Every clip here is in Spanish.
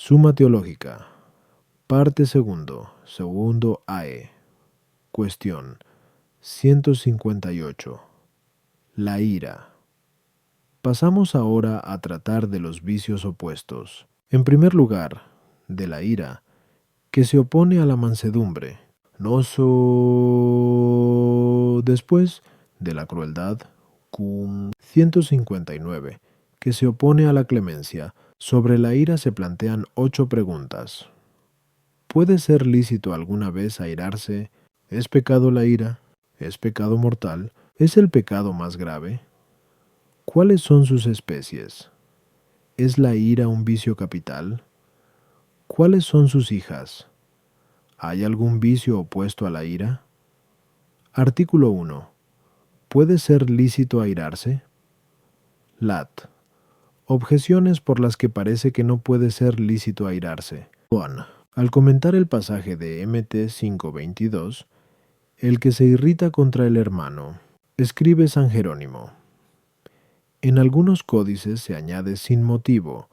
Suma teológica. Parte segundo AE. Cuestión 158. La ira. Pasamos ahora a tratar de los vicios opuestos. En primer lugar, de la ira, que se opone a la mansedumbre. Después, de la crueldad. Cum 159, que se opone a la clemencia. Sobre la ira se plantean 8 preguntas. ¿Puede ser lícito alguna vez airarse? ¿Es pecado la ira? ¿Es pecado mortal? ¿Es el pecado más grave? ¿Cuáles son sus especies? ¿Es la ira un vicio capital? ¿Cuáles son sus hijas? ¿Hay algún vicio opuesto a la ira? Artículo 1. ¿Puede ser lícito airarse? Lat. Objeciones por las que parece que no puede ser lícito airarse. 1. Al comentar el pasaje de MT 5:22, el que se irrita contra el hermano, escribe San Jerónimo. En algunos códices se añade sin motivo,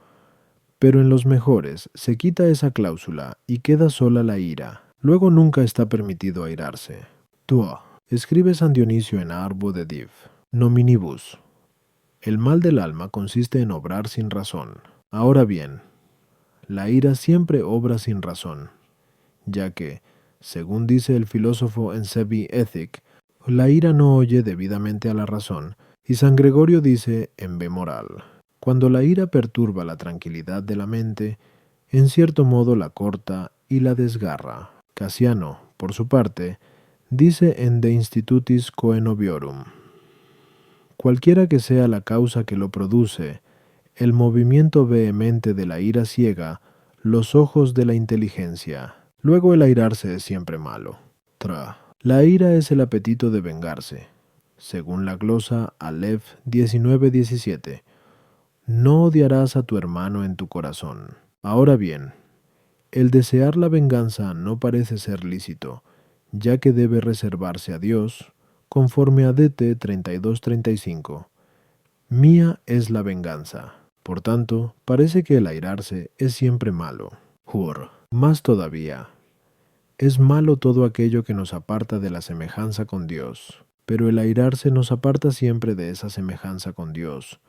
pero en los mejores se quita esa cláusula y queda sola la ira. Luego nunca está permitido airarse. 2. Escribe San Dionisio en Arbo de Div. Nominibus. El mal del alma consiste en obrar sin razón. Ahora bien, la ira siempre obra sin razón, ya que, según dice el filósofo en Sebi Ethic, la ira no oye debidamente a la razón, y San Gregorio dice en B Moral, cuando la ira perturba la tranquilidad de la mente, en cierto modo la corta y la desgarra. Casiano, por su parte, dice en De Institutis Coenobiorum, cualquiera que sea la causa que lo produce, el movimiento vehemente de la ira ciega los ojos de la inteligencia. Luego el airarse es siempre malo. La ira es el apetito de vengarse. Según la glosa Aleph 19:17, no odiarás a tu hermano en tu corazón. Ahora bien, el desear la venganza no parece ser lícito, ya que debe reservarse a Dios, conforme a DT 32:35. Mía es la venganza. Por tanto, parece que el airarse es siempre malo. Más todavía, es malo todo aquello que nos aparta de la semejanza con Dios, pero el airarse nos aparta siempre de esa semejanza con Dios,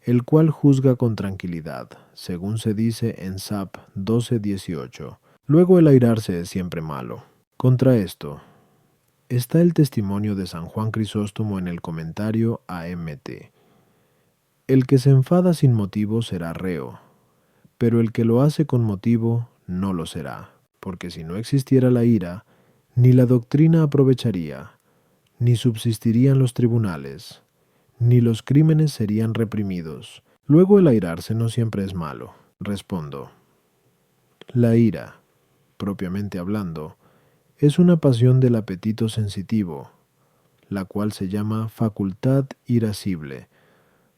el cual juzga con tranquilidad, según se dice en Sap 12:18. Luego el airarse es siempre malo. Contra esto, está el testimonio de San Juan Crisóstomo en el comentario a MT. El que se enfada sin motivo será reo, pero el que lo hace con motivo no lo será, porque si no existiera la ira, ni la doctrina aprovecharía, ni subsistirían los tribunales, ni los crímenes serían reprimidos. Luego el airarse no siempre es malo. Respondo. La ira, propiamente hablando, es una pasión del apetito sensitivo, la cual se llama facultad irascible,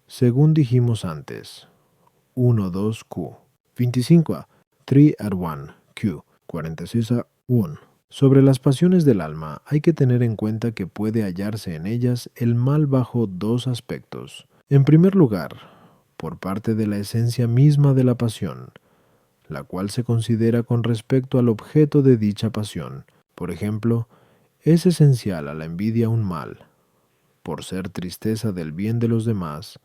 según dijimos antes. 1.2q. 25a. 3 at 1q. 46a1. Sobre las pasiones del alma hay que tener en cuenta que puede hallarse en ellas el mal bajo 2 aspectos. En primer lugar, por parte de la esencia misma de la pasión, la cual se considera con respecto al objeto de dicha pasión. Por ejemplo, es esencial a la envidia un mal, por ser tristeza del bien de los demás,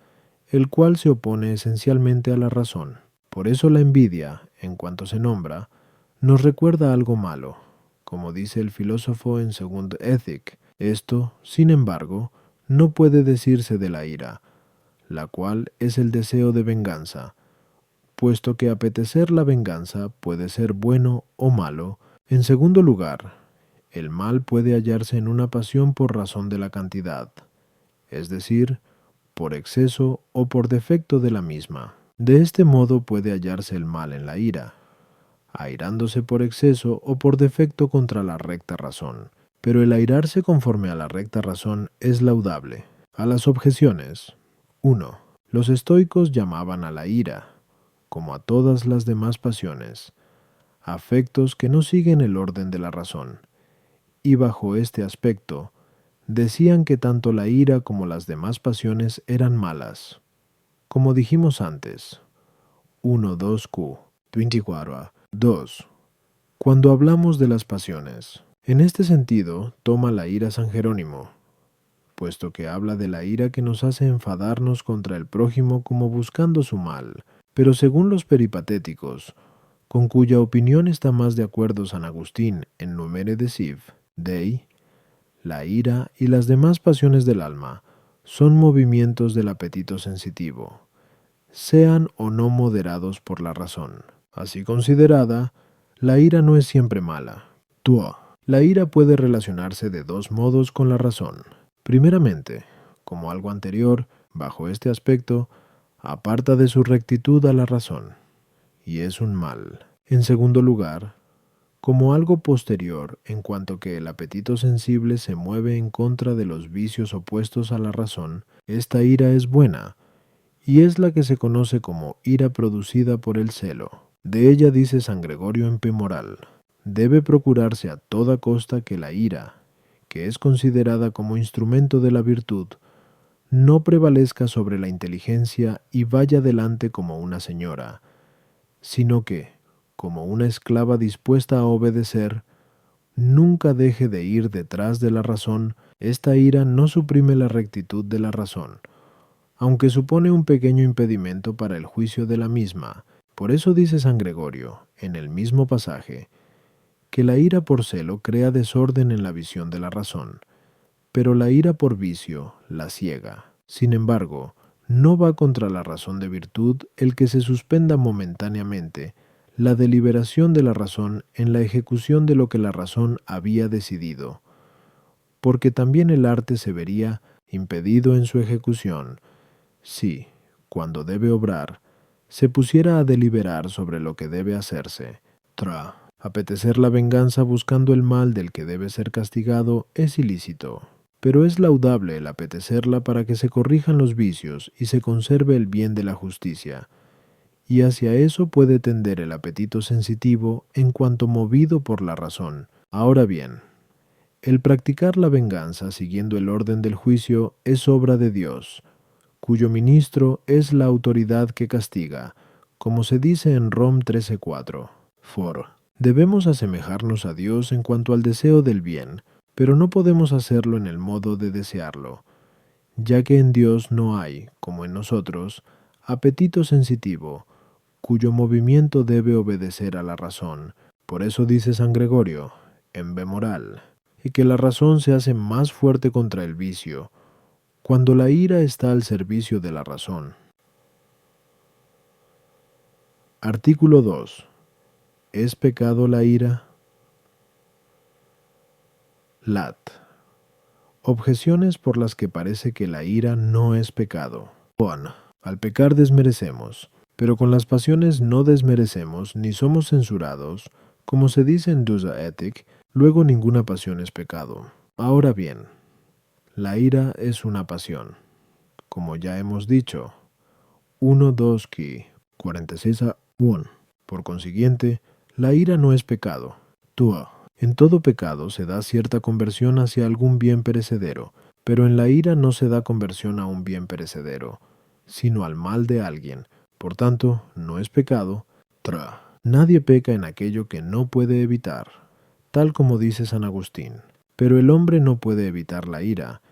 el cual se opone esencialmente a la razón. Por eso la envidia, en cuanto se nombra, nos recuerda algo malo, como dice el filósofo en Second Ethic. Esto, sin embargo, no puede decirse de la ira, la cual es el deseo de venganza, puesto que apetecer la venganza puede ser bueno o malo. En segundo lugar, el mal puede hallarse en una pasión por razón de la cantidad, es decir, por exceso o por defecto de la misma. De este modo puede hallarse el mal en la ira, airándose por exceso o por defecto contra la recta razón. Pero el airarse conforme a la recta razón es laudable. A las objeciones. 1. Los estoicos llamaban a la ira, como a todas las demás pasiones, afectos que no siguen el orden de la razón, y bajo este aspecto, decían que tanto la ira como las demás pasiones eran malas. Como dijimos antes, 1.2q. 24. 2. Cuando hablamos de las pasiones, en este sentido toma la ira San Jerónimo, puesto que habla de la ira que nos hace enfadarnos contra el prójimo como buscando su mal, pero según los peripatéticos, con cuya opinión está más de acuerdo San Agustín en Numere Deciv, Dei, la ira y las demás pasiones del alma son movimientos del apetito sensitivo, sean o no moderados por la razón. Así considerada, la ira no es siempre mala. La ira puede relacionarse de dos modos con la razón. Primeramente, como algo anterior, bajo este aspecto, aparta de su rectitud a la razón, y es un mal. En segundo lugar, como algo posterior, en cuanto que el apetito sensible se mueve en contra de los vicios opuestos a la razón, esta ira es buena, y es la que se conoce como ira producida por el celo. De ella dice San Gregorio en Pemoral: debe procurarse a toda costa que la ira, que es considerada como instrumento de la virtud, no prevalezca sobre la inteligencia y vaya delante como una señora, sino que, como una esclava dispuesta a obedecer, nunca deje de ir detrás de la razón. Esta ira no suprime la rectitud de la razón, aunque supone un pequeño impedimento para el juicio de la misma. Por eso dice San Gregorio, en el mismo pasaje, que la ira por celo crea desorden en la visión de la razón, pero la ira por vicio la ciega. Sin embargo, no va contra la razón de virtud el que se suspenda momentáneamente la deliberación de la razón en la ejecución de lo que la razón había decidido, porque también el arte se vería impedido en su ejecución si, cuando debe obrar, se pusiera a deliberar sobre lo que debe hacerse. Apetecer la venganza buscando el mal del que debe ser castigado es ilícito, pero es laudable el apetecerla para que se corrijan los vicios y se conserve el bien de la justicia, y hacia eso puede tender el apetito sensitivo en cuanto movido por la razón. Ahora bien, el practicar la venganza siguiendo el orden del juicio es obra de Dios, cuyo ministro es la autoridad que castiga, como se dice en Rom 13:4. Debemos asemejarnos a Dios en cuanto al deseo del bien, pero no podemos hacerlo en el modo de desearlo, ya que en Dios no hay, como en nosotros, apetito sensitivo, cuyo movimiento debe obedecer a la razón. Por eso dice San Gregorio, en Bemoral, y que la razón se hace más fuerte contra el vicio, cuando la ira está al servicio de la razón. Artículo 2. ¿Es pecado la ira? Lat. Objeciones por las que parece que la ira no es pecado. 1. Al pecar desmerecemos, pero con las pasiones no desmerecemos ni somos censurados, como se dice en Dusa Ethic, luego ninguna pasión es pecado. Ahora bien, la ira es una pasión, como ya hemos dicho, 1-2 Ki 46-1. Por consiguiente, la ira no es pecado. En todo pecado se da cierta conversión hacia algún bien perecedero, pero en la ira no se da conversión a un bien perecedero, sino al mal de alguien. Por tanto, no es pecado. Nadie peca en aquello que no puede evitar, tal como dice San Agustín. Pero el hombre no puede evitar la ira,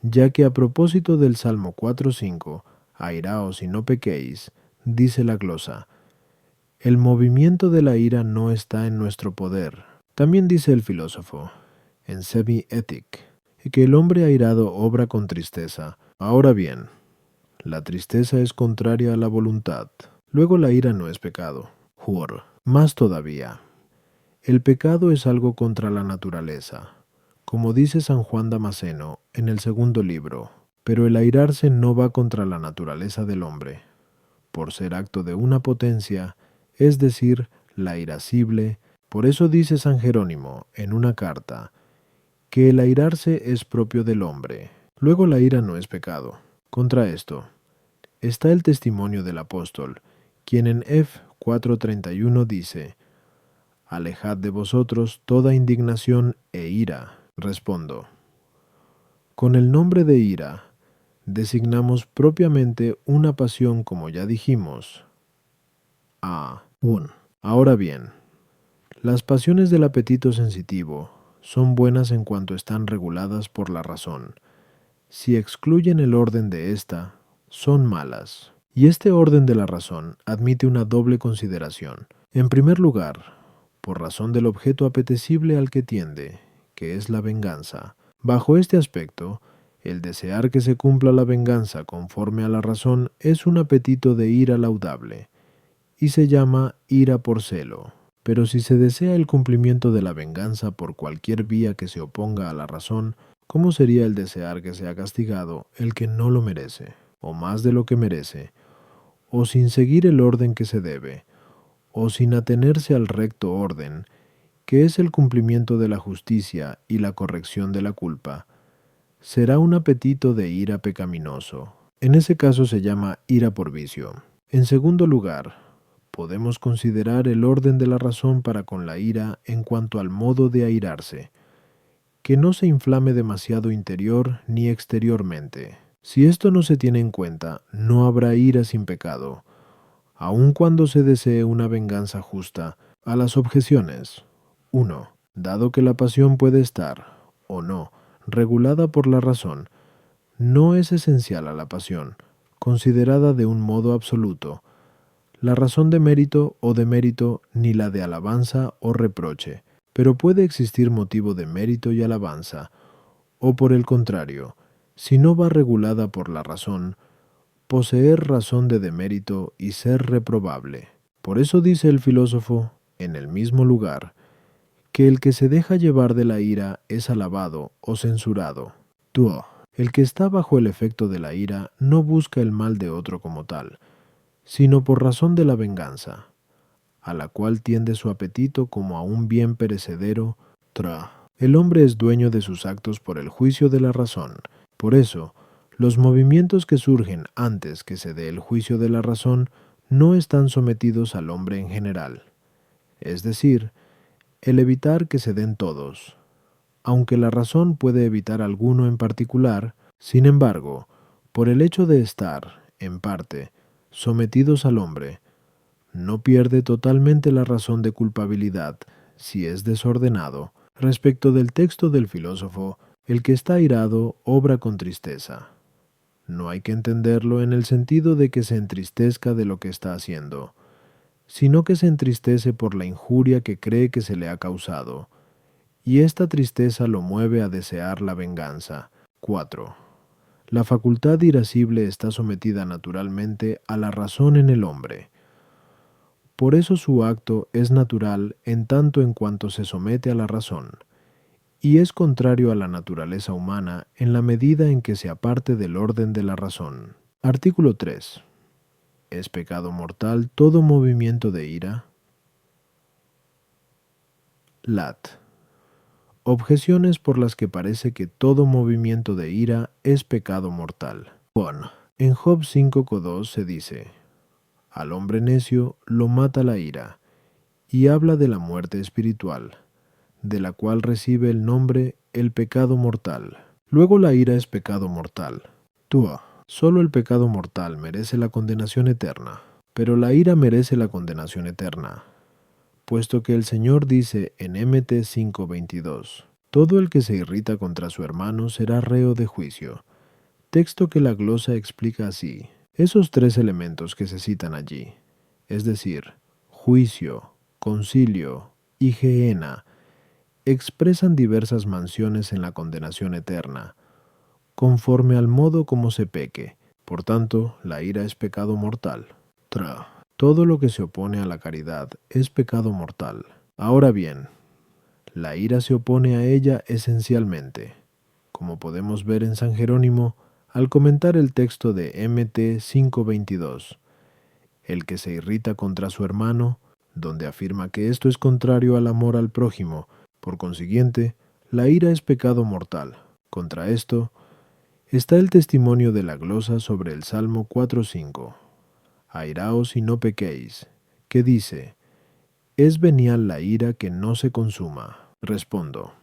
ya que a propósito del Salmo 4:5, airaos y no pequéis, dice la glosa, el movimiento de la ira no está en nuestro poder. También dice el filósofo, en Semi-Ethic, que el hombre airado obra con tristeza. Ahora bien, la tristeza es contraria a la voluntad. Luego la ira no es pecado. Más todavía, el pecado es algo contra la naturaleza, como dice San Juan Damasceno en el segundo libro, pero el airarse no va contra la naturaleza del hombre, por ser acto de una potencia, es decir, la irascible. Por eso dice San Jerónimo en una carta, que el airarse es propio del hombre. Luego la ira no es pecado. Contra esto está el testimonio del apóstol, quien en F 4:31 dice, alejad de vosotros toda indignación e ira. Respondo, con el nombre de ira designamos propiamente una pasión como ya dijimos. A. 1. Ahora bien, las pasiones del apetito sensitivo son buenas en cuanto están reguladas por la razón. Si excluyen el orden de ésta, son malas. Y este orden de la razón admite una doble consideración. En primer lugar, por razón del objeto apetecible al que tiende, que es la venganza. Bajo este aspecto, el desear que se cumpla la venganza conforme a la razón es un apetito de ira laudable, y se llama ira por celo. Pero si se desea el cumplimiento de la venganza por cualquier vía que se oponga a la razón, ¿cómo sería el desear que sea castigado el que no lo merece, o más de lo que merece, o sin seguir el orden que se debe, o sin atenerse al recto orden, que es el cumplimiento de la justicia y la corrección de la culpa? Será un apetito de ira pecaminoso. En ese caso se llama ira por vicio. En segundo lugar, podemos considerar el orden de la razón para con la ira en cuanto al modo de airarse, que no se inflame demasiado interior ni exteriormente. Si esto no se tiene en cuenta, no habrá ira sin pecado, aun cuando se desee una venganza justa. A las objeciones. 1. Dado que la pasión puede estar, o no, regulada por la razón, no es esencial a la pasión, considerada de un modo absoluto, la razón de mérito o demérito ni la de alabanza o reproche, pero puede existir motivo de mérito y alabanza, o por el contrario, si no va regulada por la razón, poseer razón de demérito y ser reprobable. Por eso dice el filósofo, en el mismo lugar, que el que se deja llevar de la ira es alabado o censurado. Tuo. El que está bajo el efecto de la ira no busca el mal de otro como tal, sino por razón de la venganza, a la cual tiende su apetito como a un bien perecedero. El hombre es dueño de sus actos por el juicio de la razón. Por eso, los movimientos que surgen antes que se dé el juicio de la razón no están sometidos al hombre en general, es decir, el evitar que se den todos. Aunque la razón puede evitar alguno en particular, sin embargo, por el hecho de estar, en parte, sometidos al hombre, no pierde totalmente la razón de culpabilidad si es desordenado. Respecto del texto del filósofo, el que está airado obra con tristeza. No hay que entenderlo en el sentido de que se entristezca de lo que está haciendo, sino que se entristece por la injuria que cree que se le ha causado, y esta tristeza lo mueve a desear la venganza. 4. La facultad irascible está sometida naturalmente a la razón en el hombre. Por eso su acto es natural en tanto en cuanto se somete a la razón, y es contrario a la naturaleza humana en la medida en que se aparte del orden de la razón. Artículo 3. ¿Es pecado mortal todo movimiento de ira? Lat. Objeciones por las que parece que todo movimiento de ira es pecado mortal. Bon. En Job 5:2 se dice: al hombre necio lo mata la ira, y habla de la muerte espiritual, de la cual recibe el nombre el pecado mortal. Luego la ira es pecado mortal. Tua. Solo el pecado mortal merece la condenación eterna, pero la ira merece la condenación eterna, puesto que el Señor dice en Mt 5:22, todo el que se irrita contra su hermano será reo de juicio. Texto que la glosa explica así. Esos tres elementos que se citan allí, es decir, juicio, concilio y gehenna, expresan diversas mansiones en la condenación eterna, conforme al modo como se peque. Por tanto, la ira es pecado mortal. Todo lo que se opone a la caridad es pecado mortal. Ahora bien, la ira se opone a ella esencialmente, como podemos ver en San Jerónimo al comentar el texto de Mt 5:22, el que se irrita contra su hermano, donde afirma que esto es contrario al amor al prójimo. Por consiguiente, la ira es pecado mortal. Contra esto está el testimonio de la glosa sobre el Salmo 4:5, airaos y no pequéis, que dice: es venial la ira que no se consuma. Respondo: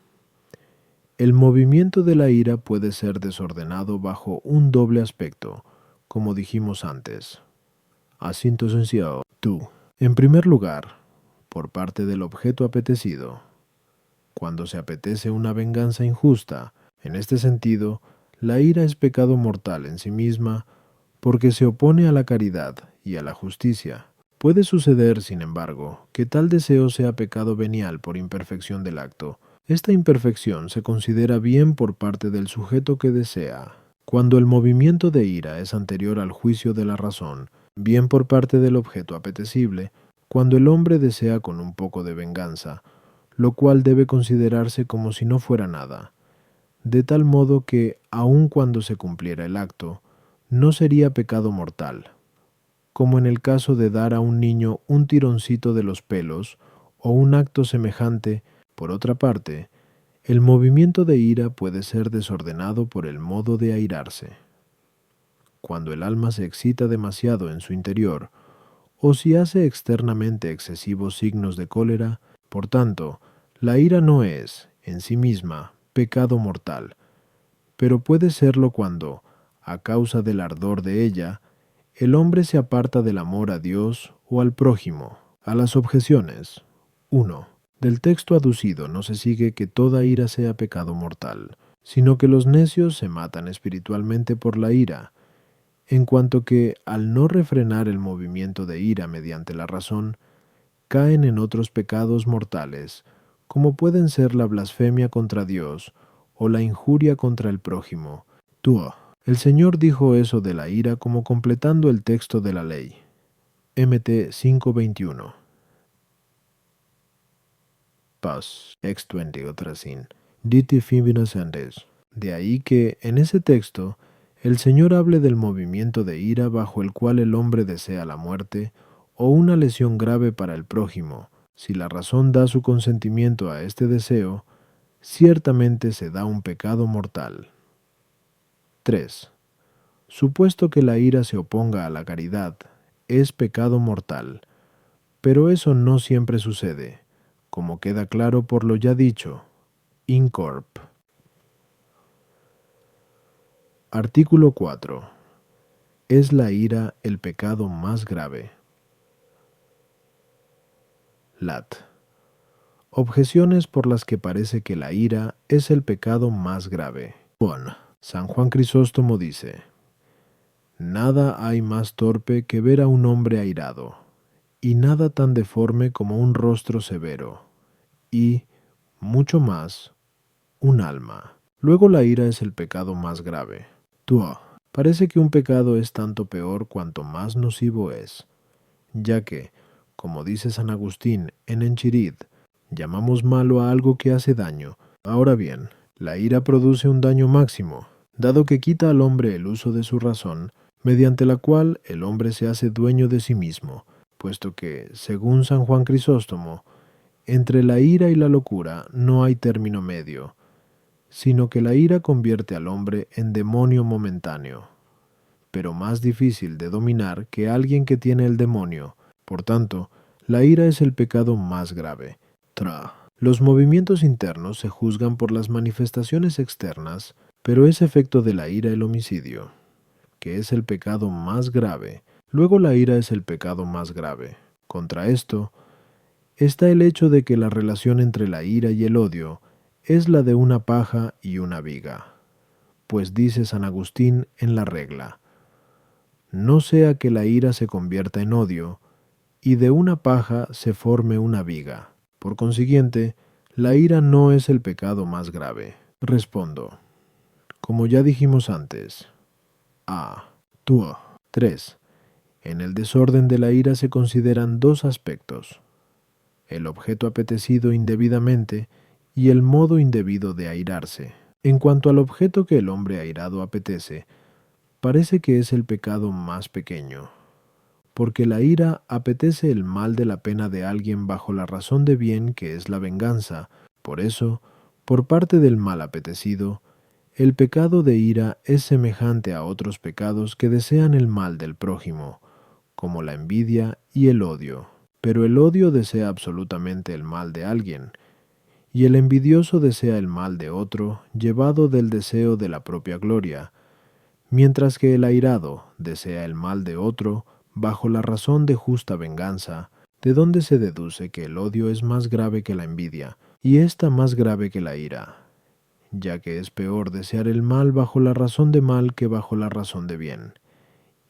el movimiento de la ira puede ser desordenado bajo un doble aspecto, como dijimos antes. Asinto sencillo. Tú. En primer lugar, por parte del objeto apetecido. Cuando se apetece una venganza injusta, en este sentido, la ira es pecado mortal en sí misma porque se opone a la caridad y a la justicia. Puede suceder, sin embargo, que tal deseo sea pecado venial por imperfección del acto. Esta imperfección se considera bien por parte del sujeto que desea. Cuando el movimiento de ira es anterior al juicio de la razón, bien por parte del objeto apetecible, cuando el hombre desea con un poco de venganza, lo cual debe considerarse como si no fuera nada, de tal modo que, aun cuando se cumpliera el acto, no sería pecado mortal, como en el caso de dar a un niño un tironcito de los pelos o un acto semejante. Por otra parte, el movimiento de ira puede ser desordenado por el modo de airarse. Cuando el alma se excita demasiado en su interior, o si hace externamente excesivos signos de cólera, por tanto, la ira no es, en sí misma, pecado mortal, pero puede serlo cuando, a causa del ardor de ella, el hombre se aparta del amor a Dios o al prójimo. A las objeciones. 1. Del texto aducido no se sigue que toda ira sea pecado mortal, sino que los necios se matan espiritualmente por la ira, en cuanto que, al no refrenar el movimiento de ira mediante la razón, caen en otros pecados mortales, como pueden ser la blasfemia contra Dios o la injuria contra el prójimo. Tuo. El Señor dijo eso de la ira como completando el texto de la ley. MT 5:21. Paz, ex 20 otra sin. Diti fibinas antes. De ahí que, en ese texto, el Señor hable del movimiento de ira bajo el cual el hombre desea la muerte o una lesión grave para el prójimo. Si la razón da su consentimiento a este deseo, ciertamente se da un pecado mortal. 3. Supuesto que la ira se oponga a la caridad, es pecado mortal, pero eso no siempre sucede, como queda claro por lo ya dicho. Incorp. Artículo 4. ¿Es la ira el pecado más grave? Lat. Objeciones por las que parece que la ira es el pecado más grave. San Juan Crisóstomo dice: nada hay más torpe que ver a un hombre airado, y nada tan deforme como un rostro severo, y, mucho más, un alma. Luego la ira es el pecado más grave. Parece que un pecado es tanto peor cuanto más nocivo es, ya que, como dice San Agustín en Enchirid, llamamos malo a algo que hace daño. Ahora bien, la ira produce un daño máximo, dado que quita al hombre el uso de su razón, mediante la cual el hombre se hace dueño de sí mismo, puesto que, según San Juan Crisóstomo, entre la ira y la locura no hay término medio, sino que la ira convierte al hombre en demonio momentáneo, pero más difícil de dominar que alguien que tiene el demonio. Por tanto, la ira es el pecado más grave. Los movimientos internos se juzgan por las manifestaciones externas, pero es efecto de la ira el homicidio, que es el pecado más grave. Luego la ira es el pecado más grave. Contra esto está el hecho de que la relación entre la ira y el odio es la de una paja y una viga. Pues dice San Agustín en la regla: no sea que la ira se convierta en odio, y de una paja se forme una viga. Por consiguiente, la ira no es el pecado más grave. Respondo. Como ya dijimos antes. A. 3. En el desorden de la ira se consideran dos aspectos: el objeto apetecido indebidamente y el modo indebido de airarse. En cuanto al objeto que el hombre airado apetece, parece que es el pecado más pequeño, porque la ira apetece el mal de la pena de alguien bajo la razón de bien que es la venganza. Por eso, por parte del mal apetecido, el pecado de ira es semejante a otros pecados que desean el mal del prójimo, como la envidia y el odio. Pero el odio desea absolutamente el mal de alguien, y el envidioso desea el mal de otro, llevado del deseo de la propia gloria, mientras que el airado desea el mal de otro bajo la razón de justa venganza, de donde se deduce que el odio es más grave que la envidia, y ésta más grave que la ira, ya que es peor desear el mal bajo la razón de mal que bajo la razón de bien,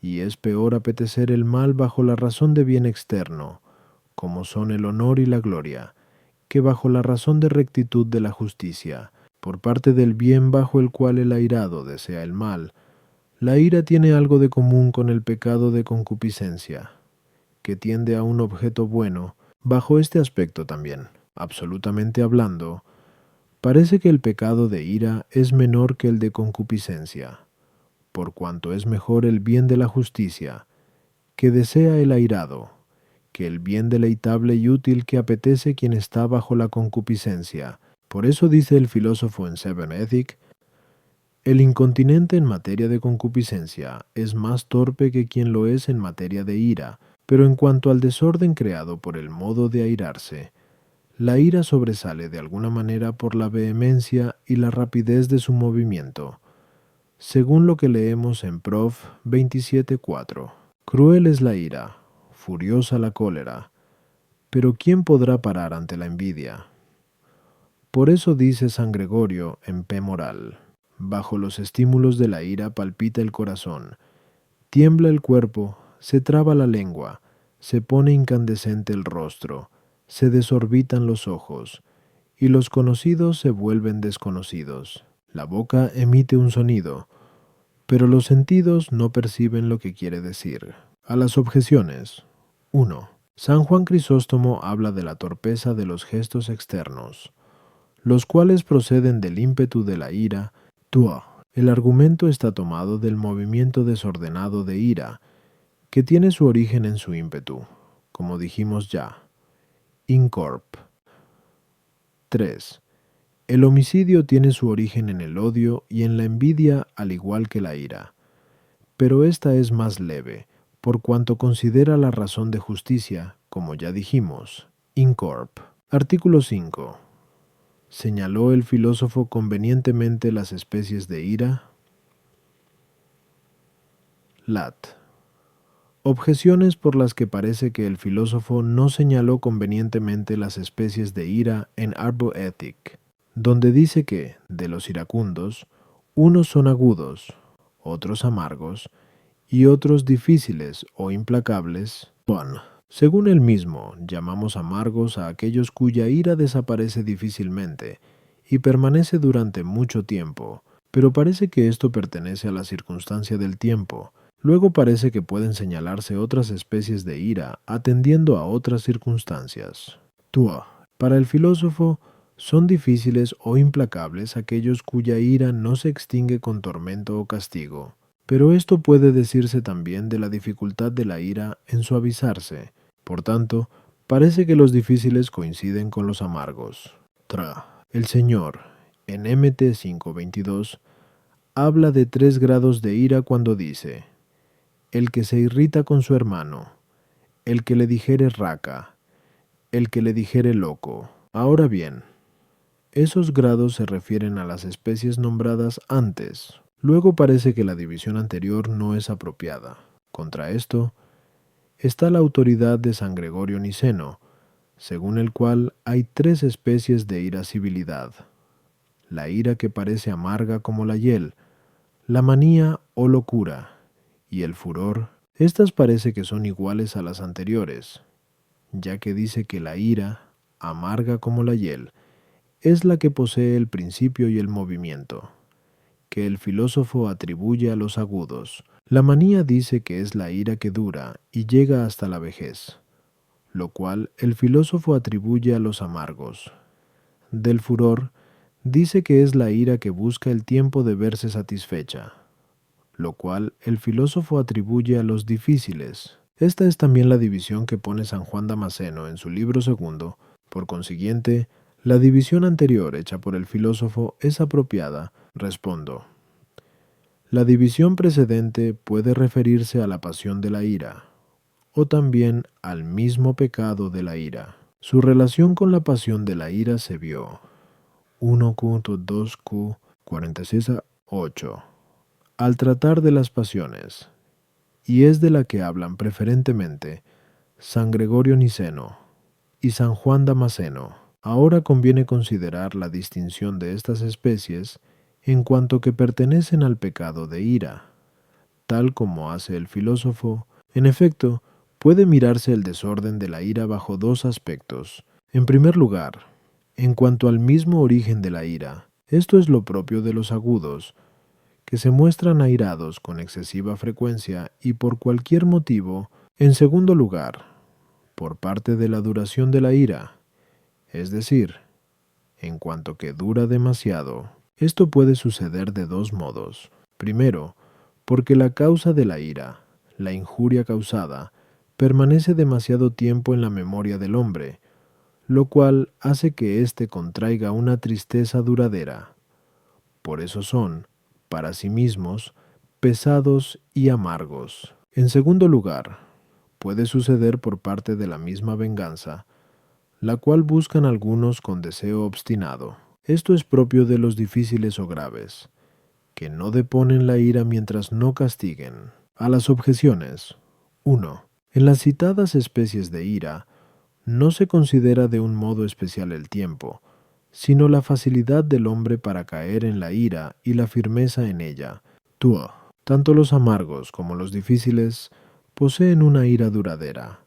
y es peor apetecer el mal bajo la razón de bien externo, como son el honor y la gloria, que bajo la razón de rectitud de la justicia, por parte del bien bajo el cual el airado desea el mal. La ira tiene algo de común con el pecado de concupiscencia, que tiende a un objeto bueno, bajo este aspecto también. Absolutamente hablando, parece que el pecado de ira es menor que el de concupiscencia, por cuanto es mejor el bien de la justicia, que desea el airado, que el bien deleitable y útil que apetece quien está bajo la concupiscencia. Por eso dice el filósofo en Seven Ethic, el incontinente en materia de concupiscencia es más torpe que quien lo es en materia de ira, pero en cuanto al desorden creado por el modo de airarse, la ira sobresale de alguna manera por la vehemencia y la rapidez de su movimiento, según lo que leemos en Prof. 27.4. Cruel es la ira, furiosa la cólera, pero ¿quién podrá parar ante la envidia? Por eso dice San Gregorio en P. Moral, bajo los estímulos de la ira palpita el corazón, tiembla el cuerpo, se traba la lengua, se pone incandescente el rostro, se desorbitan los ojos, y los conocidos se vuelven desconocidos. La boca emite un sonido, pero los sentidos no perciben lo que quiere decir. A las objeciones. 1. San Juan Crisóstomo habla de la torpeza de los gestos externos, los cuales proceden del ímpetu de la ira. Tua. El argumento está tomado del movimiento desordenado de ira, que tiene su origen en su ímpetu, como dijimos ya. Incorp. 3. El homicidio tiene su origen en el odio y en la envidia al igual que la ira, pero esta es más leve, por cuanto considera la razón de justicia, como ya dijimos. Incorp. Artículo 5. ¿Señaló el filósofo convenientemente las especies de ira? Lat. Objeciones por las que parece que el filósofo no señaló convenientemente las especies de ira en Arbo Ethic, donde dice que, de los iracundos, unos son agudos, otros amargos, y otros difíciles o implacables. Bon. Según él mismo, llamamos amargos a aquellos cuya ira desaparece difícilmente y permanece durante mucho tiempo, pero parece que esto pertenece a la circunstancia del tiempo. Luego parece que pueden señalarse otras especies de ira atendiendo a otras circunstancias. Tua. Para el filósofo, son difíciles o implacables aquellos cuya ira no se extingue con tormento o castigo. Pero esto puede decirse también de la dificultad de la ira en suavizarse. Por tanto, parece que los difíciles coinciden con los amargos. Tra. El Señor, en MT 5.22, habla de 3 grados de ira cuando dice: el que se irrita con su hermano, el que le dijere raca, el que le dijere loco. Ahora bien, esos grados se refieren a las especies nombradas antes. Luego parece que la división anterior no es apropiada. Contra esto está la autoridad de San Gregorio Niceno, según el cual hay 3 especies de irascibilidad: la ira que parece amarga como la hiel, la manía o locura, y el furor. Estas parece que son iguales a las anteriores, ya que dice que la ira, amarga como la hiel, es la que posee el principio y el movimiento, que el filósofo atribuye a los agudos. La manía dice que es la ira que dura y llega hasta la vejez, lo cual el filósofo atribuye a los amargos. Del furor dice que es la ira que busca el tiempo de verse satisfecha, lo cual el filósofo atribuye a los difíciles. Esta es también la división que pone San Juan Damasceno en su libro segundo. Por consiguiente, la división anterior hecha por el filósofo es apropiada. Respondo. La división precedente puede referirse a la pasión de la ira, o también al mismo pecado de la ira. Su relación con la pasión de la ira se vio 1.2q 46-8 al tratar de las pasiones, y es de la que hablan preferentemente San Gregorio Niceno y San Juan Damasceno. Ahora conviene considerar la distinción de estas especies en cuanto que pertenecen al pecado de ira, tal como hace el filósofo. En efecto, puede mirarse el desorden de la ira bajo dos aspectos. En primer lugar, en cuanto al mismo origen de la ira, esto es lo propio de los agudos, que se muestran airados con excesiva frecuencia y por cualquier motivo. En segundo lugar, por parte de la duración de la ira, es decir, en cuanto que dura demasiado. Esto puede suceder de dos modos. Primero, porque la causa de la ira, la injuria causada, permanece demasiado tiempo en la memoria del hombre, lo cual hace que éste contraiga una tristeza duradera. Por eso son, para sí mismos, pesados y amargos. En segundo lugar, puede suceder por parte de la misma venganza, la cual buscan algunos con deseo obstinado. Esto es propio de los difíciles o graves, que no deponen la ira mientras no castiguen. A las objeciones. 1. En las citadas especies de ira, no se considera de un modo especial el tiempo, sino la facilidad del hombre para caer en la ira y la firmeza en ella. 2. Tanto los amargos como los difíciles poseen una ira duradera,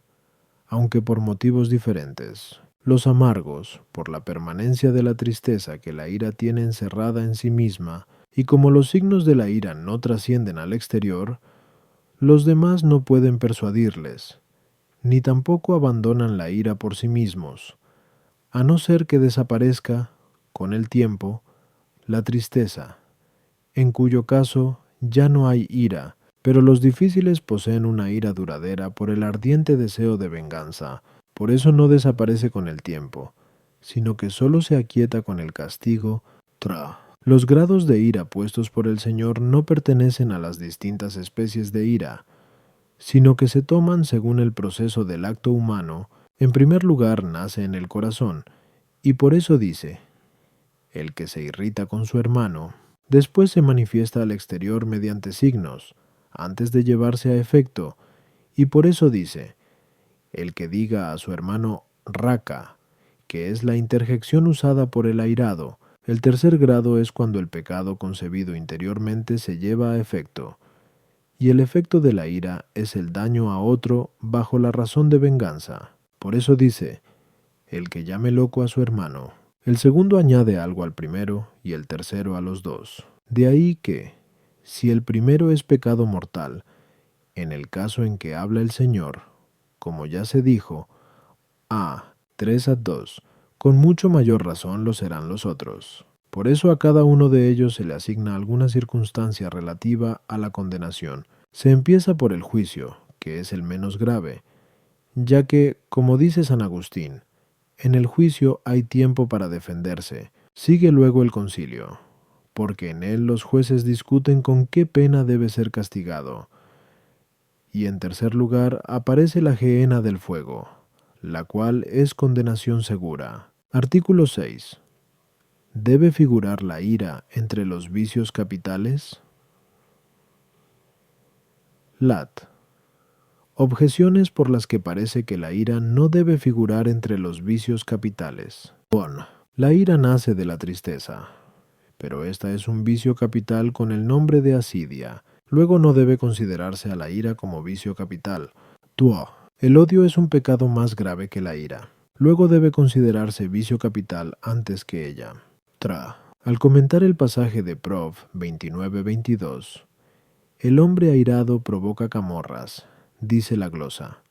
aunque por motivos diferentes. Los amargos, por la permanencia de la tristeza que la ira tiene encerrada en sí misma, y como los signos de la ira no trascienden al exterior, los demás no pueden persuadirles, ni tampoco abandonan la ira por sí mismos, a no ser que desaparezca, con el tiempo, la tristeza, en cuyo caso ya no hay ira, pero los difíciles poseen una ira duradera por el ardiente deseo de venganza. Por eso no desaparece con el tiempo, sino que solo se aquieta con el castigo. Los grados de ira puestos por el Señor no pertenecen a las distintas especies de ira, sino que se toman según el proceso del acto humano. En primer lugar nace en el corazón, y por eso dice, el que se irrita con su hermano, después se manifiesta al exterior mediante signos, antes de llevarse a efecto, y por eso dice, el que diga a su hermano raca, que es la interjección usada por el airado. El tercer grado es cuando el pecado concebido interiormente se lleva a efecto, y el efecto de la ira es el daño a otro bajo la razón de venganza. Por eso dice, el que llame loco a su hermano. El segundo añade algo al primero y el tercero a los dos. De ahí que, si el primero es pecado mortal, en el caso en que habla el Señor, como ya se dijo, 3:2, con mucho mayor razón lo serán los otros. Por eso a cada uno de ellos se le asigna alguna circunstancia relativa a la condenación. Se empieza por el juicio, que es el menos grave, ya que, como dice San Agustín, en el juicio hay tiempo para defenderse. Sigue luego el concilio, porque en él los jueces discuten con qué pena debe ser castigado. Y en tercer lugar aparece la gehenna del fuego, la cual es condenación segura. Artículo 6. ¿Debe figurar la ira entre los vicios capitales? Lat. Objeciones por las que parece que la ira no debe figurar entre los vicios capitales. 1. La ira nace de la tristeza, pero esta es un vicio capital con el nombre de asidia. Luego no debe considerarse a la ira como vicio capital. 2. El odio es un pecado más grave que la ira. Luego debe considerarse vicio capital antes que ella. Al comentar el pasaje de Prov 29:22, el hombre airado provoca camorras, dice la glosa.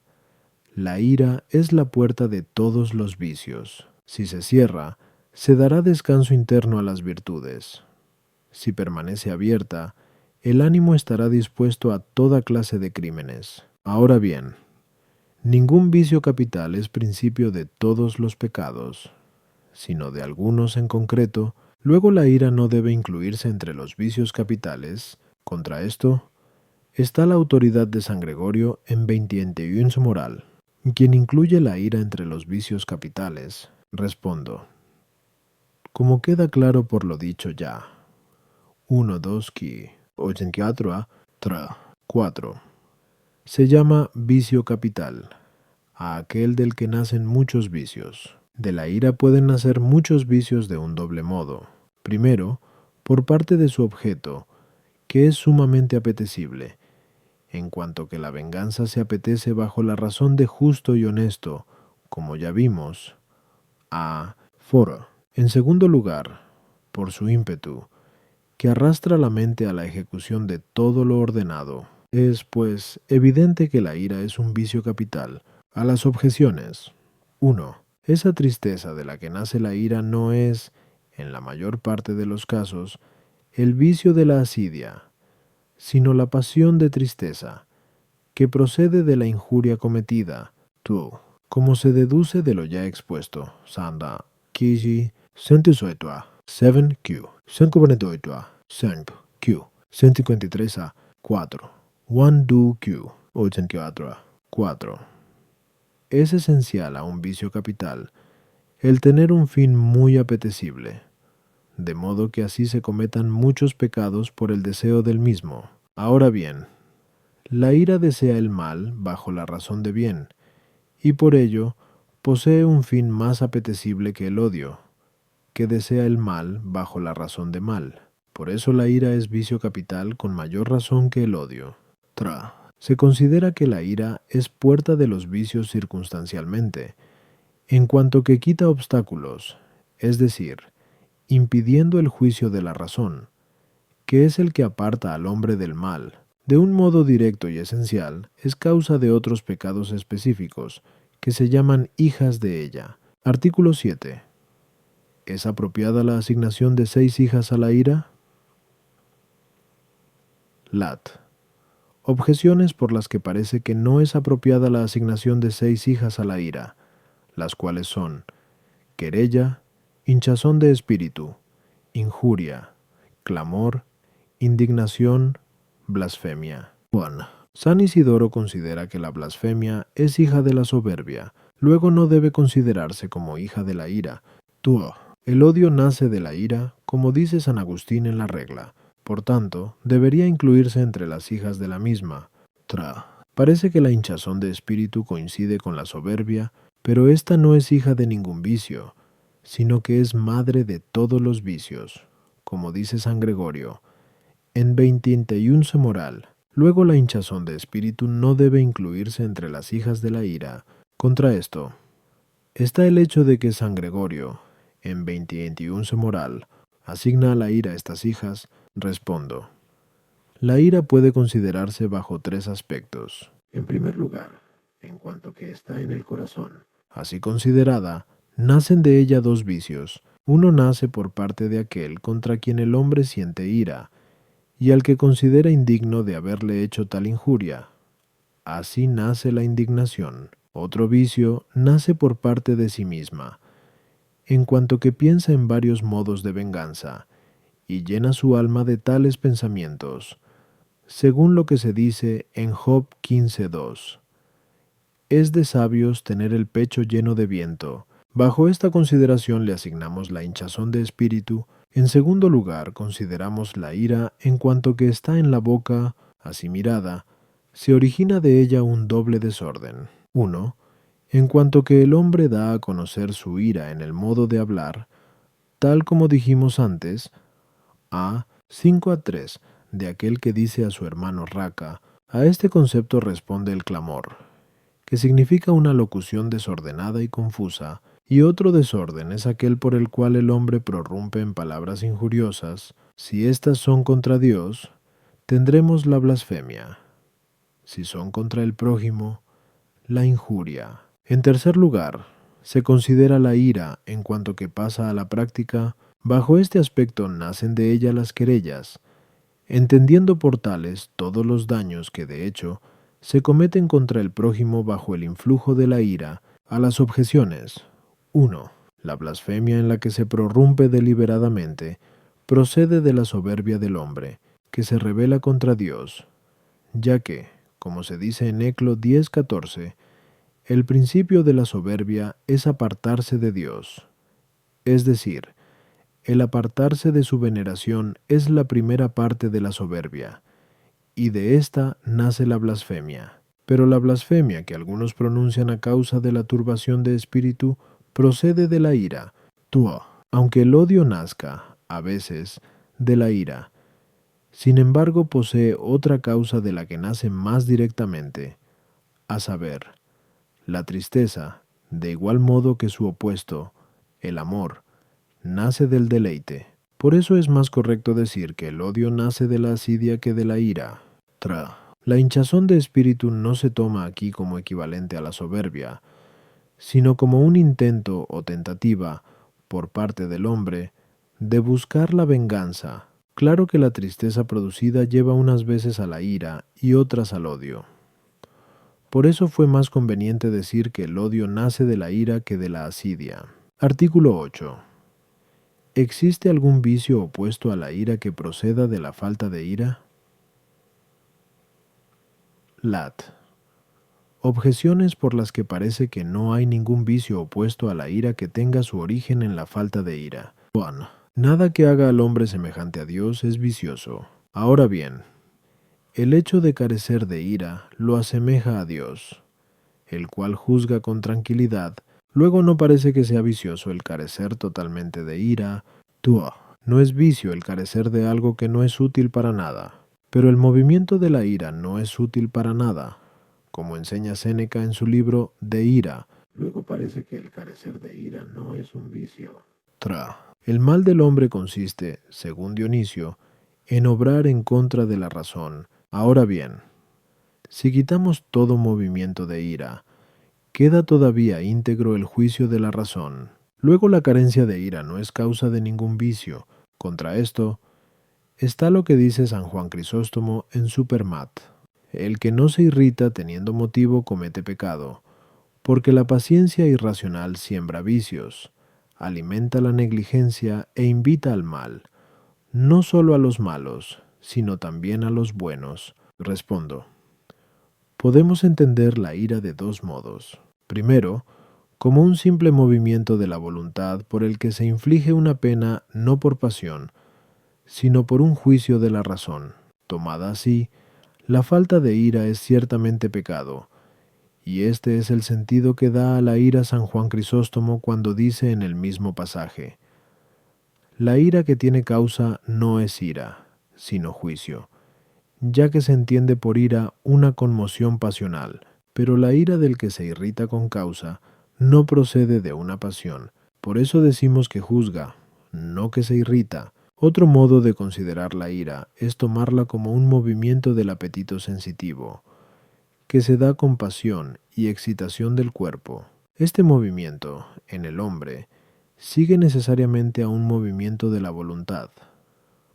La ira es la puerta de todos los vicios. Si se cierra, se dará descanso interno a las virtudes. Si permanece abierta, el ánimo estará dispuesto a toda clase de crímenes. Ahora bien, ningún vicio capital es principio de todos los pecados, sino de algunos en concreto. Luego la ira no debe incluirse entre los vicios capitales. Contra esto está la autoridad de San Gregorio en 21 Moral, quien incluye la ira entre los vicios capitales. Respondo, como queda claro por lo dicho ya. 1-2 qui 84 4. Se llama vicio capital a aquel del que nacen muchos vicios. De la ira pueden nacer muchos vicios de un doble modo. Primero, por parte de su objeto, que es sumamente apetecible, en cuanto que la venganza se apetece bajo la razón de justo y honesto, como ya vimos, a foro. En segundo lugar, por su ímpetu, que arrastra la mente a la ejecución de todo lo ordenado. Es, pues, evidente que la ira es un vicio capital. A las objeciones. 1. Esa tristeza de la que nace la ira no es, en la mayor parte de los casos, el vicio de la asidia, sino la pasión de tristeza, que procede de la injuria cometida. 2. Como se deduce de lo ya expuesto, Sanda, Kiji, 7Q, 5Q, 153A, 4. 1Q, 84. Es esencial a un vicio capital el tener un fin muy apetecible, de modo que así se cometan muchos pecados por el deseo del mismo. Ahora bien, la ira desea el mal bajo la razón de bien, y por ello posee un fin más apetecible que el odio, que desea el mal bajo la razón de mal. Por eso la ira es vicio capital con mayor razón que el odio. Se considera que la ira es puerta de los vicios circunstancialmente, en cuanto que quita obstáculos, es decir, impidiendo el juicio de la razón, que es el que aparta al hombre del mal. De un modo directo y esencial, es causa de otros pecados específicos, que se llaman hijas de ella. Artículo 7. ¿Es apropiada la asignación de 6 hijas a la ira? Lat. Objeciones por las que parece que no es apropiada la asignación de 6 hijas a la ira, las cuales son querella, hinchazón de espíritu, injuria, clamor, indignación, blasfemia. 1. San Isidoro considera que la blasfemia es hija de la soberbia, luego no debe considerarse como hija de la ira. 2. El odio nace de la ira, como dice San Agustín en la regla. Por tanto, debería incluirse entre las hijas de la misma. Parece que la hinchazón de espíritu coincide con la soberbia, pero esta no es hija de ningún vicio, sino que es madre de todos los vicios, como dice San Gregorio, en 21 moral. Luego la hinchazón de espíritu no debe incluirse entre las hijas de la ira. Contra esto, está el hecho de que San Gregorio, en 21 moral, asigna a la ira estas hijas. Respondo. La ira puede considerarse bajo 3 aspectos. En primer lugar, en cuanto que está en el corazón. Así considerada, nacen de ella 2 vicios. Uno nace por parte de aquel contra quien el hombre siente ira, y al que considera indigno de haberle hecho tal injuria. Así nace la indignación. Otro vicio nace por parte de sí misma, en cuanto que piensa en varios modos de venganza, y llena su alma de tales pensamientos, según lo que se dice en Job 15:2. Es de sabios tener el pecho lleno de viento. Bajo esta consideración le asignamos la hinchazón de espíritu. En segundo lugar, consideramos la ira en cuanto que está en la boca, así mirada, se origina de ella un doble desorden. 1. En cuanto que el hombre da a conocer su ira en el modo de hablar, tal como dijimos antes, a 5:3, de aquel que dice a su hermano Raca. A este concepto responde el clamor, que significa una locución desordenada y confusa, y otro desorden es aquel por el cual el hombre prorrumpe en palabras injuriosas. Si éstas son contra Dios, tendremos la blasfemia. Si son contra el prójimo, la injuria. En tercer lugar, se considera la ira en cuanto que pasa a la práctica. Bajo este aspecto nacen de ella las querellas, entendiendo por tales todos los daños que de hecho se cometen contra el prójimo bajo el influjo de la ira. A las objeciones. 1. La blasfemia en la que se prorrumpe deliberadamente procede de la soberbia del hombre, que se rebela contra Dios, ya que, como se dice en Eclo 10:14, el principio de la soberbia es apartarse de Dios, es decir, el apartarse de su veneración es la primera parte de la soberbia, y de ésta nace la blasfemia. Pero la blasfemia que algunos pronuncian a causa de la turbación de espíritu procede de la ira, tua, aunque el odio nazca, a veces, de la ira. Sin embargo, posee otra causa de la que nace más directamente, a saber, la tristeza, de igual modo que su opuesto, el amor, nace del deleite. Por eso es más correcto decir que el odio nace de la asidia que de la ira. La hinchazón de espíritu no se toma aquí como equivalente a la soberbia, sino como un intento o tentativa, por parte del hombre, de buscar la venganza. Claro que la tristeza producida lleva unas veces a la ira y otras al odio. Por eso fue más conveniente decir que el odio nace de la ira que de la asidia. Artículo 8. ¿Existe algún vicio opuesto a la ira que proceda de la falta de ira? Lat. Objeciones por las que parece que no hay ningún vicio opuesto a la ira que tenga su origen en la falta de ira. 1. Nada que haga al hombre semejante a Dios es vicioso. Ahora bien, el hecho de carecer de ira lo asemeja a Dios, el cual juzga con tranquilidad. Luego no parece que sea vicioso el carecer totalmente de ira. No es vicio el carecer de algo que no es útil para nada. Pero el movimiento de la ira no es útil para nada, como enseña Séneca en su libro De ira. Luego parece que el carecer de ira no es un vicio. El mal del hombre consiste, según Dionisio, en obrar en contra de la razón. Ahora bien, si quitamos todo movimiento de ira, queda todavía íntegro el juicio de la razón. Luego la carencia de ira no es causa de ningún vicio. Contra esto está lo que dice San Juan Crisóstomo en Supermat. El que no se irrita teniendo motivo comete pecado, porque la paciencia irracional siembra vicios, alimenta la negligencia e invita al mal, no solo a los malos, sino también a los buenos. Respondo. Podemos entender la ira de dos modos. Primero, como un simple movimiento de la voluntad por el que se inflige una pena no por pasión, sino por un juicio de la razón. Tomada así, la falta de ira es ciertamente pecado, y este es el sentido que da a la ira San Juan Crisóstomo cuando dice en el mismo pasaje: la ira que tiene causa no es ira, sino juicio, ya que se entiende por ira una conmoción pasional, pero la ira del que se irrita con causa no procede de una pasión. Por eso decimos que juzga, no que se irrita. Otro modo de considerar la ira es tomarla como un movimiento del apetito sensitivo, que se da con pasión y excitación del cuerpo. Este movimiento, en el hombre, sigue necesariamente a un movimiento de la voluntad,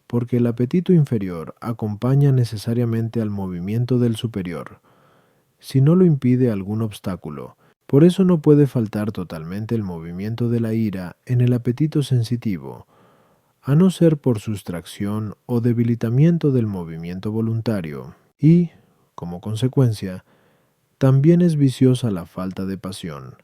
porque el apetito inferior acompaña necesariamente al movimiento del superior, si no lo impide algún obstáculo. Por eso no puede faltar totalmente el movimiento de la ira en el apetito sensitivo, a no ser por sustracción o debilitamiento del movimiento voluntario, y, como consecuencia, también es viciosa la falta de pasión,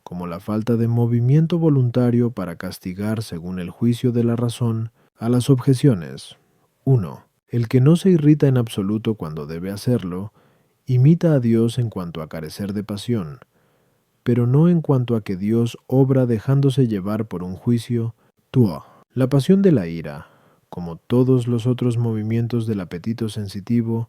como la falta de movimiento voluntario para castigar según el juicio de la razón a las objeciones. 1. El que no se irrita en absoluto cuando debe hacerlo, imita a Dios en cuanto a carecer de pasión, pero no en cuanto a que Dios obra dejándose llevar por un juicio. La pasión de la ira, como todos los otros movimientos del apetito sensitivo,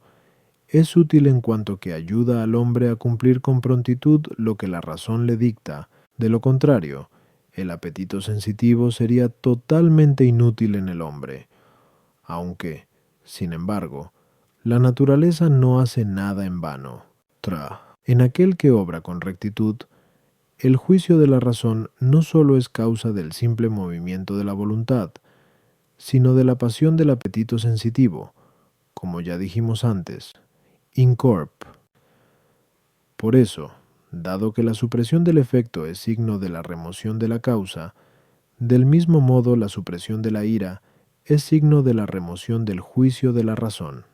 es útil en cuanto que ayuda al hombre a cumplir con prontitud lo que la razón le dicta. De lo contrario, el apetito sensitivo sería totalmente inútil en el hombre, aunque, sin embargo, la naturaleza no hace nada en vano. En aquel que obra con rectitud, el juicio de la razón no sólo es causa del simple movimiento de la voluntad, sino de la pasión del apetito sensitivo, como ya dijimos antes, in corp. Por eso, dado que la supresión del efecto es signo de la remoción de la causa, del mismo modo la supresión de la ira es signo de la remoción del juicio de la razón.